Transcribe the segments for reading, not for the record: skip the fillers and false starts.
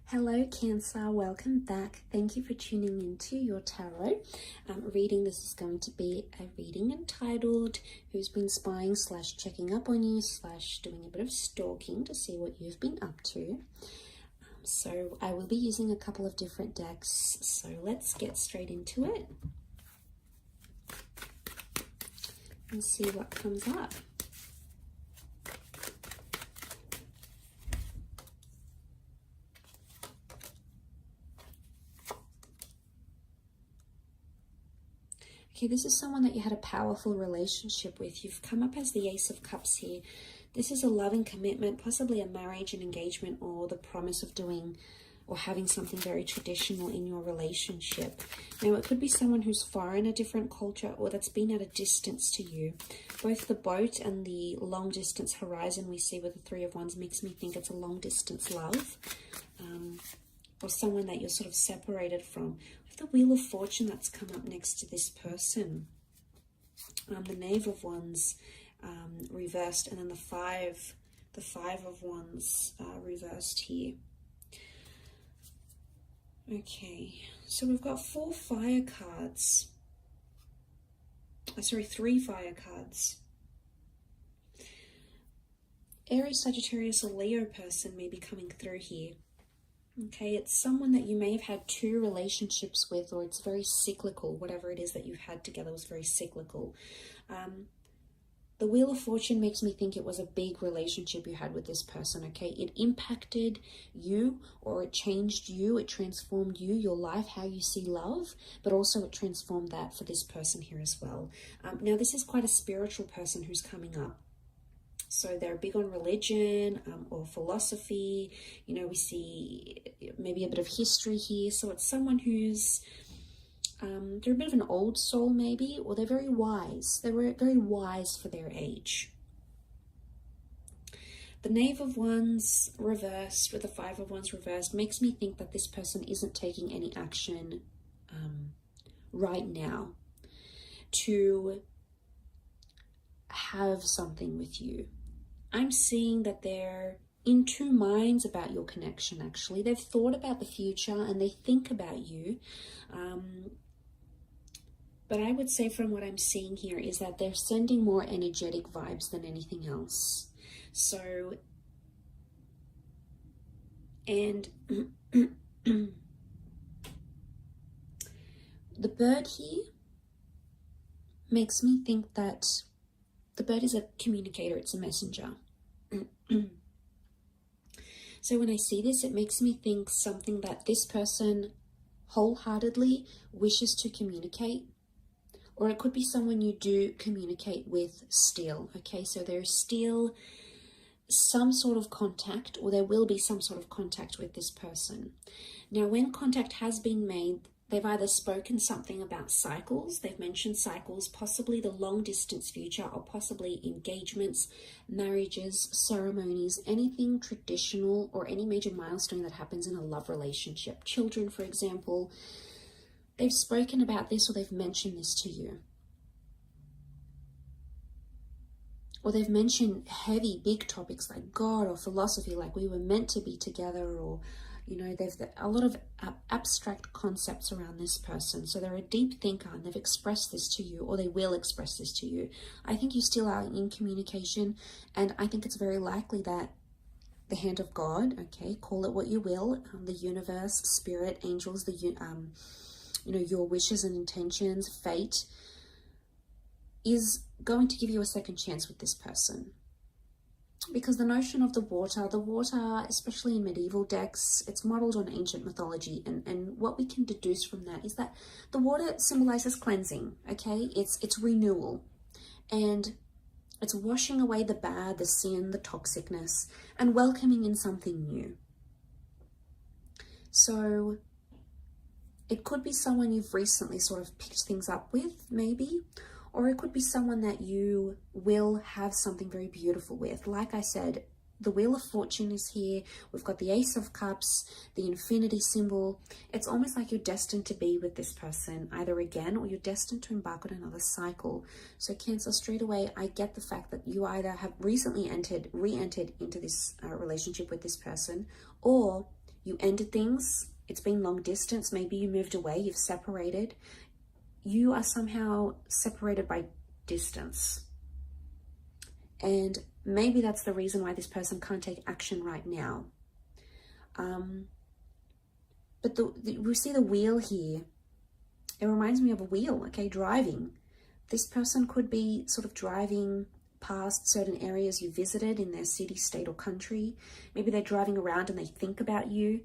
Hello Cancer, welcome back. Thank you for tuning into your tarot reading. This is going to be a reading entitled Who's Been Spying / Checking Up on You / Doing a bit of stalking to see what you've been up to. So I will be using a couple of different decks, so let's get straight into it and see what comes up. Okay, this is someone that you had a powerful relationship with. You've come up as the Ace of Cups here. This is a loving commitment, possibly a marriage, an engagement, or the promise of doing or having something very traditional in your relationship. Now, it could be someone who's far in a different culture or that's been at a distance to you. Both the boat and the long distance horizon we see with the Three of Wands makes me think it's a long distance love. Or someone that you're sort of separated from. With the Wheel of Fortune that's come up next to this person. The Knave of Wands reversed, and then the Five of Wands reversed here. Okay, so we've got 3 fire cards. Aries, Sagittarius, or Leo person may be coming through here. Okay, it's someone that you may have had 2 relationships with, or it's very cyclical. Whatever it is that you've had together was very cyclical. The Wheel of Fortune makes me think it was a big relationship you had with this person, okay? It impacted you, or it changed you, it transformed you, your life, how you see love, but also it transformed that for this person here as well. Now, this is quite a spiritual person who's coming up. So they're big on religion or philosophy. You know, we see maybe a bit of history here. So it's someone who's, they're a bit of an old soul maybe, or they're very wise. They were very wise for their age. The Knave of Wands reversed with the Five of Wands reversed makes me think that this person isn't taking any action right now to have something with you. I'm seeing that they're in 2 minds about your connection, actually. They've thought about the future and they think about you. But I would say from what I'm seeing here is that they're sending more energetic vibes than anything else. So, and the bird here makes me think that the bird is a communicator, it's a messenger. So when I see this, it makes me think something that this person wholeheartedly wishes to communicate, or it could be someone you do communicate with still, okay? So there's still some sort of contact, or there will be some sort of contact with this person. Now, when contact has been made, they've either spoken something about cycles, they've mentioned cycles, possibly the long distance future, or possibly engagements, marriages, ceremonies, anything traditional, or any major milestone that happens in a love relationship. Children, for example, they've spoken about this, or they've mentioned this to you. Or they've mentioned heavy, big topics like God or philosophy, like we were meant to be together, or you know, there's a lot of abstract concepts around this person. So they're a deep thinker and they've expressed this to you, or they will express this to you. I think you still are in communication, and I think it's very likely that the hand of God, okay, call it what you will, the universe, spirit, angels, you know, your wishes and intentions, fate, is going to give you a second chance with this person. Because the notion of the water, especially in medieval decks, it's modeled on ancient mythology. And what we can deduce from that is that the water symbolizes cleansing, okay? It's renewal. And it's washing away the bad, the sin, the toxicness, and welcoming in something new. So it could be someone you've recently sort of picked things up with, maybe. Or it could be someone that you will have something very beautiful with. Like I said, the Wheel of Fortune is here. We've got the Ace of Cups, the infinity symbol. It's almost like you're destined to be with this person either again, or you're destined to embark on another cycle. So Cancer, straight away, I get the fact that you either have recently re-entered into this relationship with this person, or you ended things. It's been long distance. Maybe you moved away, you've separated. You are somehow separated by distance. And maybe that's the reason why this person can't take action right now. But we see the wheel here. It reminds me of a wheel, okay, driving. This person could be sort of driving past certain areas you visited in their city, state, or country. Maybe they're driving around and they think about you.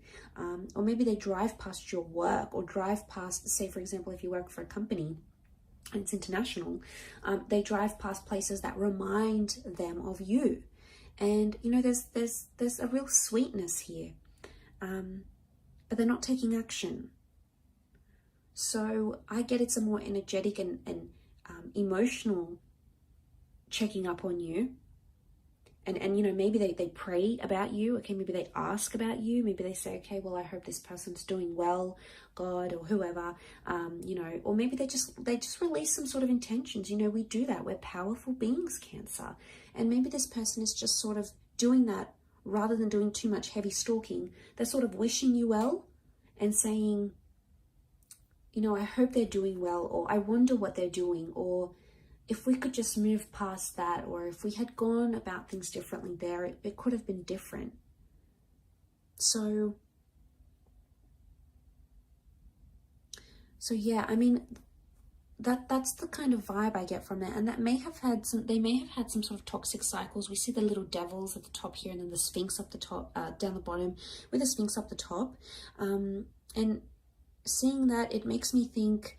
Or maybe they drive past your work, or drive past, say, for example, if you work for a company and it's international, they drive past places that remind them of you. And, you know, there's a real sweetness here. But they're not taking action. So I get it's a more energetic and emotional checking up on you. And you know, maybe they pray about you. Okay, maybe they ask about you. Maybe they say, okay, well, I hope this person's doing well, God, or whoever, you know, or maybe they just release some sort of intentions. You know, we do that. We're powerful beings, Cancer. And maybe this person is just sort of doing that rather than doing too much heavy stalking. They're sort of wishing you well and saying, you know, I hope they're doing well, or I wonder what they're doing, or if we could just move past that, or if we had gone about things differently there, it could have been different. So yeah, I mean, that's the kind of vibe I get from it. And that they may have had some sort of toxic cycles. We see the little devils at the top here, and then the Sphinx up the top, down the bottom, with the Sphinx up the top. And seeing that, it makes me think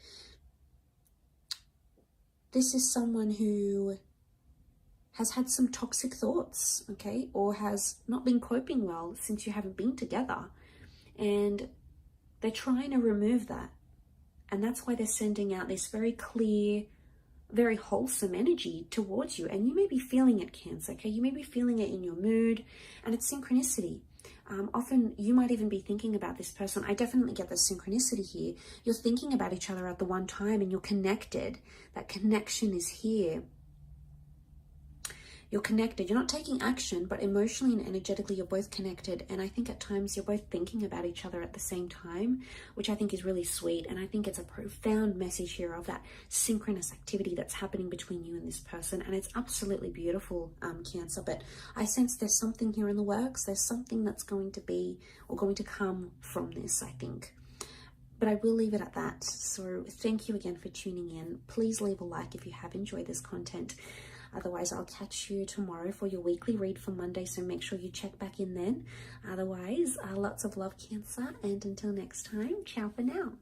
this is someone who has had some toxic thoughts, okay, or has not been coping well since you haven't been together. And they're trying to remove that. And that's why they're sending out this very clear, very wholesome energy towards you. And you may be feeling it, Cancer, okay? You may be feeling it in your mood, and it's synchronicity. Often you might even be thinking about this person. I definitely get the synchronicity here. You're thinking about each other at the one time, and you're connected. That connection is here. You're connected. You're not taking action, but emotionally and energetically, you're both connected. And I think at times you're both thinking about each other at the same time, which I think is really sweet. And I think it's a profound message here of that synchronous activity that's happening between you and this person. And it's absolutely beautiful, Cancer. But I sense there's something here in the works. There's something that's going to be, or going to come from this, I think. But I will leave it at that. So thank you again for tuning in. Please leave a like if you have enjoyed this content. Otherwise, I'll catch you tomorrow for your weekly read for Monday, so make sure you check back in then. Otherwise, lots of love, Cancer, and until next time, ciao for now.